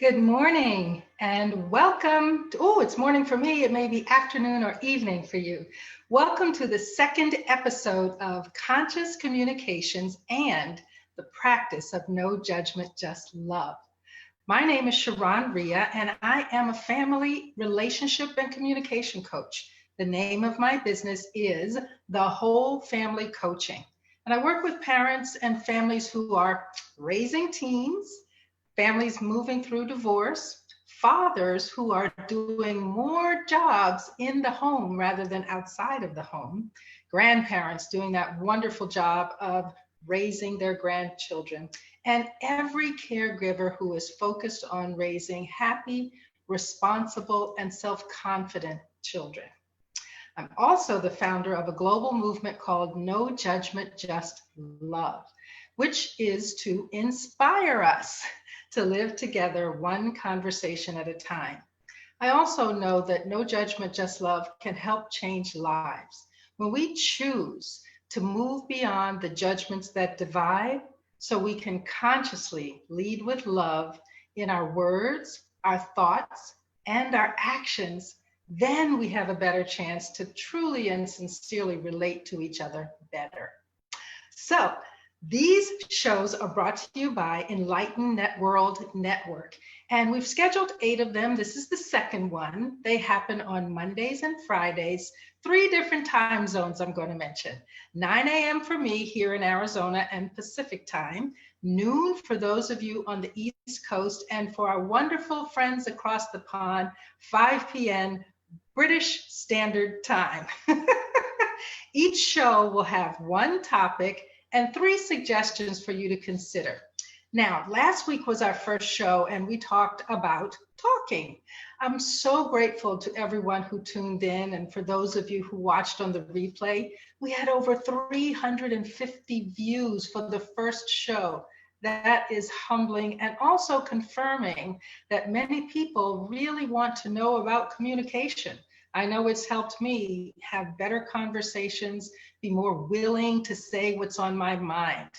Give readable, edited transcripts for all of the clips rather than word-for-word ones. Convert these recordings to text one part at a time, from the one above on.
Good morning and welcome to, oh, it's morning for me. It may be afternoon or evening for you. Welcome to the second episode of Conscious Communications and the Practice of No Judgment, Just Love. My name is Sharon Ria, and I am a family relationship and communication coach. The name of my business is The Whole Family Coaching. And I work with parents and families who are raising teens, families moving through divorce, fathers who are doing more jobs in the home rather than outside of the home, grandparents doing that wonderful job of raising their grandchildren, and every caregiver who is focused on raising happy, responsible, and self-confident children. I'm also the founder of a global movement called No Judgment, Just Love, which is to inspire us to live together one conversation at a time. I also know that No Judgment, Just Love can help change lives. When we choose to move beyond the judgments that divide, so we can consciously lead with love in our words, our thoughts, and our actions, then we have a better chance to truly and sincerely relate to each other better. So, these shows are brought to you by Enlighten World Network, and we've scheduled 8 of them. This is the second one. They happen on Mondays and Fridays, 3 different time zones I'm going to mention. 9 a.m. for me here in Arizona and Pacific time, noon for those of you on the East Coast, and for our wonderful friends across the pond, 5 p.m. British Standard Time. Each show will have one topic and 3 suggestions for you to consider. Now, last week was our first show and we talked about talking. I'm so grateful to everyone who tuned in, and for those of you who watched on the replay, we had over 350 views for the first show. That is humbling and also confirming that many people really want to know about communication. I know it's helped me have better conversations, be more willing to say what's on my mind.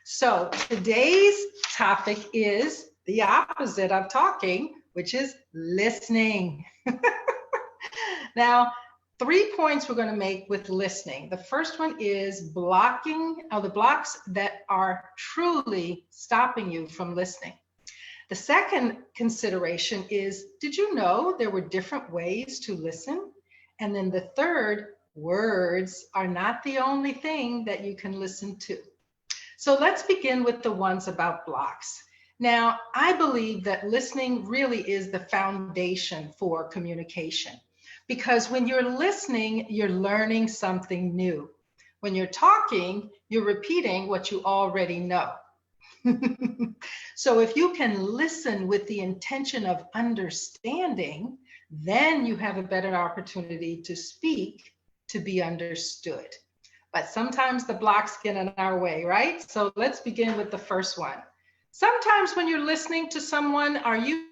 So today's topic is the opposite of talking, which is listening. Now, 3 points we're going to make with listening. The first one is blocking, the blocks that are truly stopping you from listening. The second consideration is, did you know there were different ways to listen? And then the third, words are not the only thing that you can listen to. So let's begin with the ones about blocks. Now, I believe that listening really is the foundation for communication, because when you're listening, you're learning something new. When you're talking, you're repeating what you already know. So if you can listen with the intention of understanding, then you have a better opportunity to speak to be understood. But sometimes the blocks get in our way, right? So let's begin with the first one. Sometimes when you're listening to someone, are you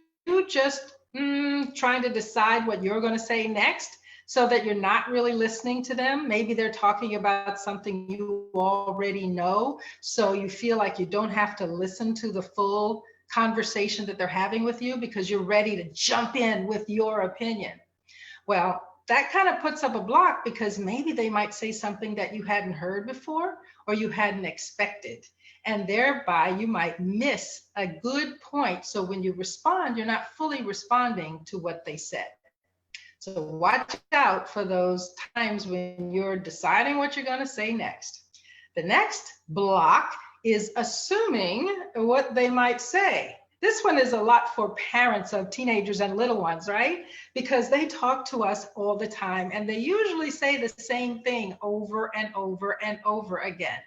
just trying to decide what you're going to say next, so that you're not really listening to them? Maybe they're talking about something you already know, so you feel like you don't have to listen to the full conversation that they're having with you because you're ready to jump in with your opinion. Well, that kind of puts up a block, because maybe they might say something that you hadn't heard before or you hadn't expected, and thereby you might miss a good point. So when you respond, you're not fully responding to what they said. So watch out for those times when you're deciding what you're going to say next. The next block is assuming what they might say. This one is a lot for parents of teenagers and little ones, right? Because they talk to us all the time and they usually say the same thing over and over and over again.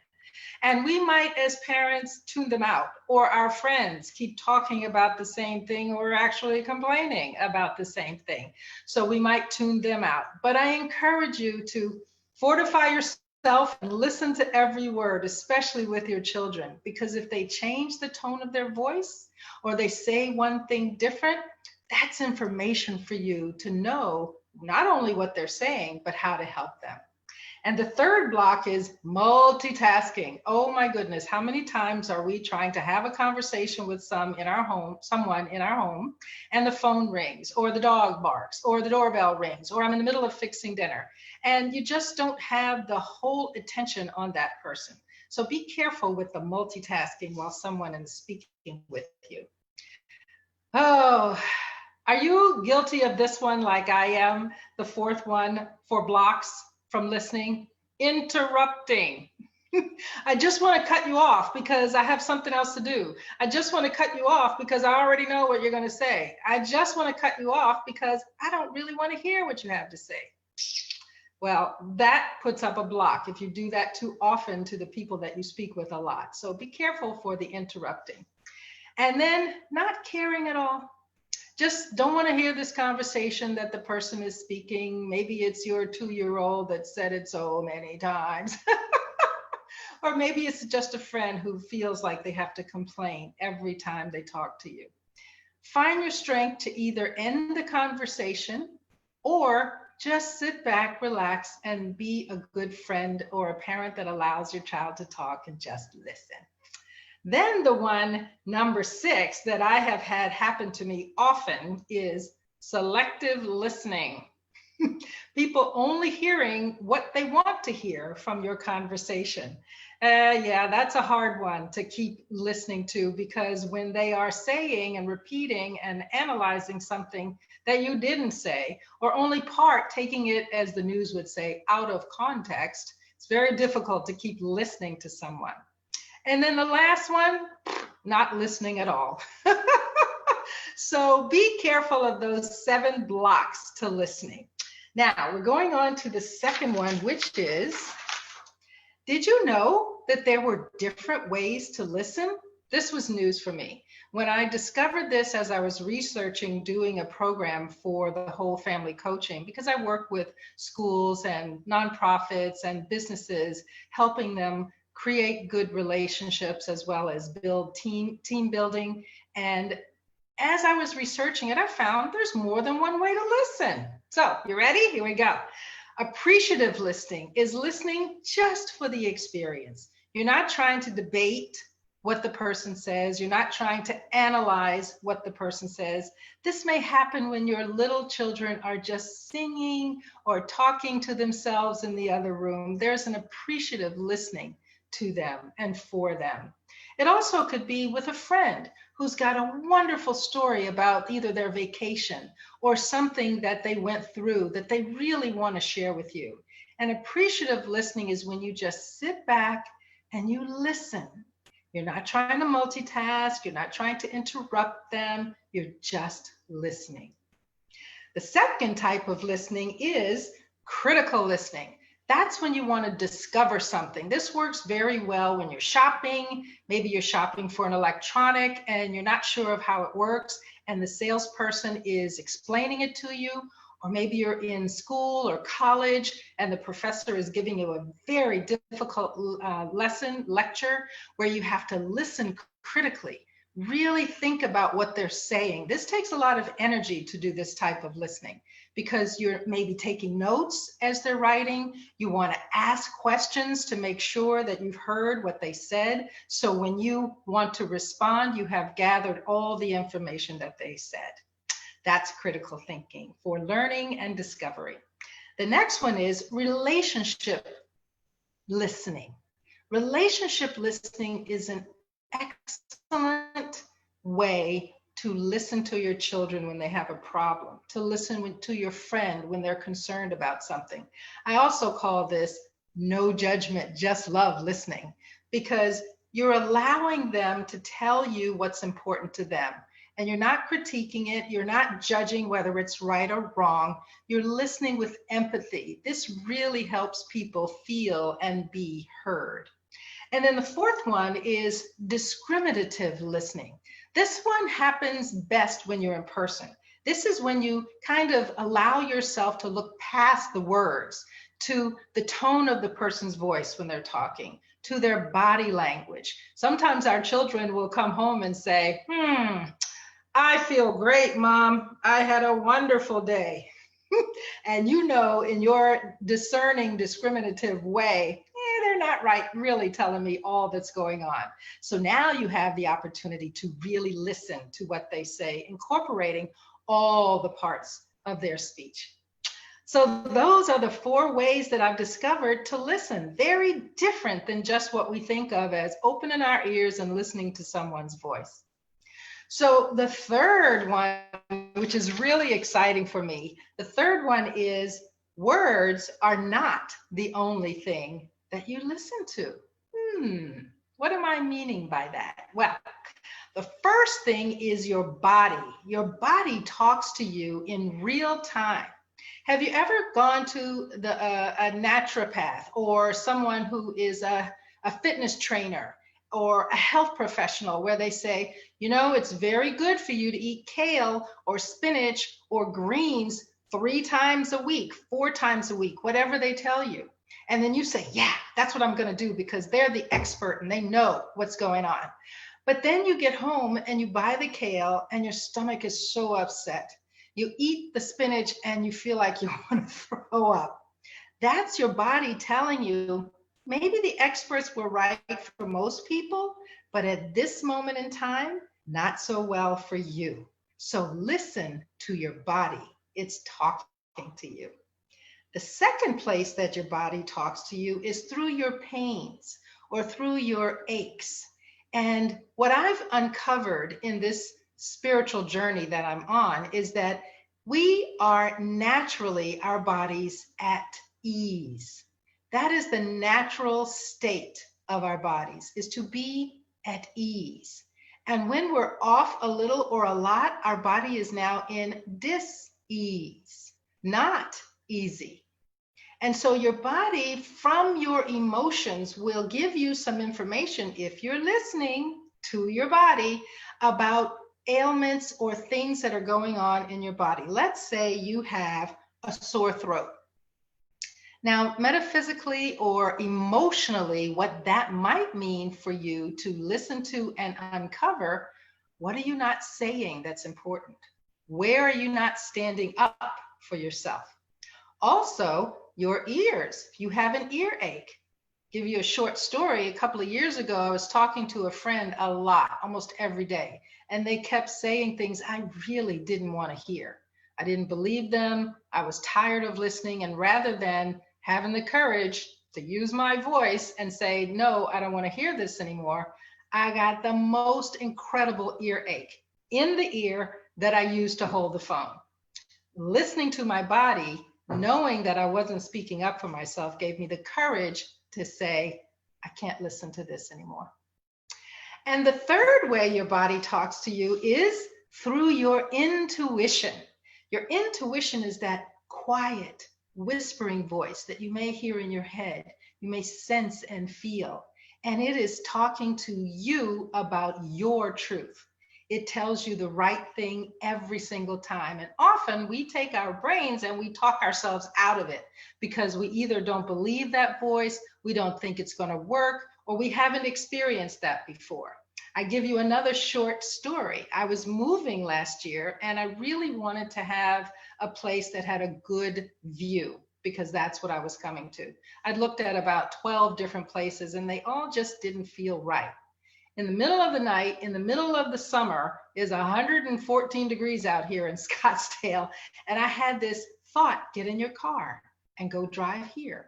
And we might, as parents, tune them out, or our friends keep talking about the same thing or actually complaining about the same thing. So we might tune them out. But I encourage you to fortify yourself and listen to every word, especially with your children, because if they change the tone of their voice or they say one thing different, that's information for you to know not only what they're saying, but how to help them. And the third block is multitasking. Oh my goodness, how many times are we trying to have a conversation with someone in our home, and the phone rings, or the dog barks, or the doorbell rings, or I'm in the middle of fixing dinner, and you just don't have the whole attention on that person. So be careful with the multitasking while someone is speaking with you. Oh, are you guilty of this one like I am? The fourth one for blocks from listening? Interrupting. I just want to cut you off because I have something else to do. I just want to cut you off because I already know what you're going to say. I just want to cut you off because I don't really want to hear what you have to say. Well, that puts up a block if you do that too often to the people that you speak with a lot. So be careful for the interrupting. And then not caring at all. Just don't want to hear this conversation that the person is speaking. Maybe it's your 2-year-old that said it so many times. Or maybe it's just a friend who feels like they have to complain every time they talk to you. Find your strength to either end the conversation or just sit back, relax, and be a good friend or a parent that allows your child to talk and just listen. Then the one, number 6, that I have had happen to me often is selective listening. People only hearing what they want to hear from your conversation. Yeah, that's a hard one to keep listening to, because when they are saying and repeating and analyzing something that you didn't say, or only part taking it, as the news would say, out of context, it's very difficult to keep listening to someone. And then the last one, not listening at all. So be careful of those 7 blocks to listening. Now we're going on to the second one, which is, did you know that there were different ways to listen? This was news for me. When I discovered this as I was researching doing a program for the whole family coaching, because I work with schools and nonprofits and businesses, helping them create good relationships as well as build team building. And as I was researching it, I found there's more than one way to listen. So you ready? Here we go. Appreciative listening is listening just for the experience. You're not trying to debate what the person says. You're not trying to analyze what the person says. This may happen when your little children are just singing or talking to themselves in the other room. There's an appreciative listening to them and for them. It also could be with a friend who's got a wonderful story about either their vacation or something that they went through that they really want to share with you. And appreciative listening is when you just sit back and you listen. You're not trying to multitask. You're not trying to interrupt them. You're just listening. The second type of listening is critical listening. That's when you want to discover something. This works very well when you're shopping. Maybe you're shopping for an electronic and you're not sure of how it works, and the salesperson is explaining it to you. Or maybe you're in school or college and the professor is giving you a very difficult lecture where you have to listen critically. Really think about what they're saying. This takes a lot of energy to do this type of listening, because you're maybe taking notes as they're writing. You want to ask questions to make sure that you've heard what they said. So when you want to respond, you have gathered all the information that they said. That's critical thinking for learning and discovery. The next one is relationship listening. Relationship listening is an excellent way to listen to your children when they have a problem, to listen to your friend when they're concerned about something. I also call this no judgment, just love listening, because you're allowing them to tell you what's important to them. And you're not critiquing it. You're not judging whether it's right or wrong. You're listening with empathy. This really helps people feel and be heard. And then the fourth one is discriminative listening. This one happens best when you're in person. This is when you kind of allow yourself to look past the words, to the tone of the person's voice when they're talking, to their body language. Sometimes our children will come home and say, I feel great, Mom. I had a wonderful day. And you know, in your discerning, discriminative way, they're not right, really telling me all that's going on. So now you have the opportunity to really listen to what they say, incorporating all the parts of their speech. So those are the 4 ways that I've discovered to listen. Very different than just what we think of as opening our ears and listening to someone's voice. So the third one, which is really exciting for me, the third one is words are not the only thing that you listen to. What am I meaning by that? Well, the first thing is your body. Your body talks to you in real time. Have you ever gone to a naturopath or someone who is a fitness trainer or a health professional where they say, you know, it's very good for you to eat kale or spinach or greens 3 times a week, 4 times a week, whatever they tell you. And then you say, yeah, that's what I'm going to do because they're the expert and they know what's going on. But then you get home and you buy the kale and your stomach is so upset. You eat the spinach and you feel like you want to throw up. That's your body telling you, maybe the experts were right for most people, but at this moment in time, not so well for you. So listen to your body. It's talking to you. The second place that your body talks to you is through your pains or through your aches. And what I've uncovered in this spiritual journey that I'm on is that we are naturally, our bodies, at ease. That is the natural state of our bodies, is to be at ease. And when we're off a little or a lot, our body is now in dis-ease, not easy. And so your body, from your emotions, will give you some information, if you're listening to your body, about ailments or things that are going on in your body. Let's say you have a sore throat. Now, metaphysically or emotionally, what that might mean for you to listen to and uncover, what are you not saying that's important? Where are you not standing up for yourself? Also, your ears. If you have an earache, give you a short story. A couple of years ago, I was talking to a friend a lot, almost every day, and they kept saying things I really didn't want to hear. I didn't believe them. I was tired of listening, and rather than having the courage to use my voice and say, no, I don't want to hear this anymore, I got the most incredible earache in the ear that I used to hold the phone. Listening to my body, knowing that I wasn't speaking up for myself, gave me the courage to say, I can't listen to this anymore. And the third way your body talks to you is through your intuition. Your intuition is that quiet, whispering voice that you may hear in your head, you may sense and feel, and it is talking to you about your truth. It tells you the right thing every single time. And often we take our brains and we talk ourselves out of it because we either don't believe that voice, we don't think it's going to work, or we haven't experienced that before. I give you another short story. I was moving last year and I really wanted to have a place that had a good view because that's what I was coming to. I'd looked at about 12 different places and they all just didn't feel right. In the middle of the night, in the middle of the summer, is 114 degrees out here in Scottsdale. And I had this thought, get in your car and go drive here.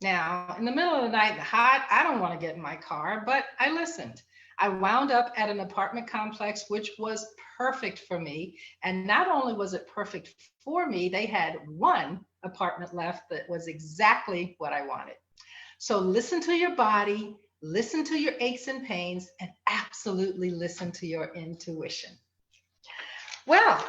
Now, in the middle of the night, hot, I don't want to get in my car, but I listened. I wound up at an apartment complex, which was perfect for me. And not only was it perfect for me, they had one apartment left that was exactly what I wanted. So listen to your body, listen to your aches and pains, and absolutely listen to your intuition. Well,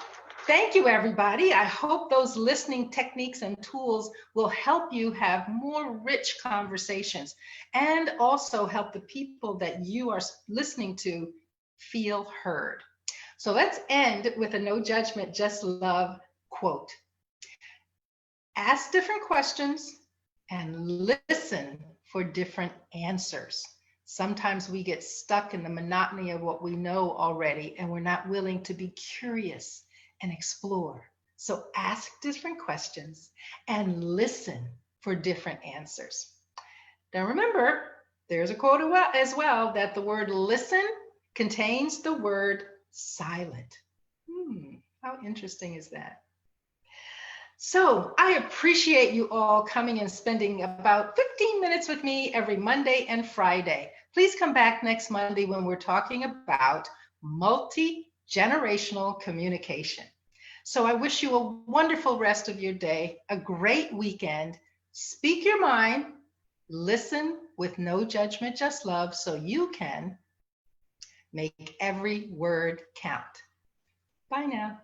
thank you, everybody. I hope those listening techniques and tools will help you have more rich conversations and also help the people that you are listening to feel heard. So let's end with a no judgment, just love quote. Ask different questions and listen for different answers. Sometimes we get stuck in the monotony of what we know already, and we're not willing to be curious and explore. So ask different questions and listen for different answers. Now remember, there's a quote as well that the word listen contains the word silent. How interesting is that? So I appreciate you all coming and spending about 15 minutes with me every Monday and Friday. Please come back next Monday when we're talking about multi-generational communication. So I wish you a wonderful rest of your day, a great weekend. Speak your mind, listen with no judgment, just love, so you can make every word count. Bye now.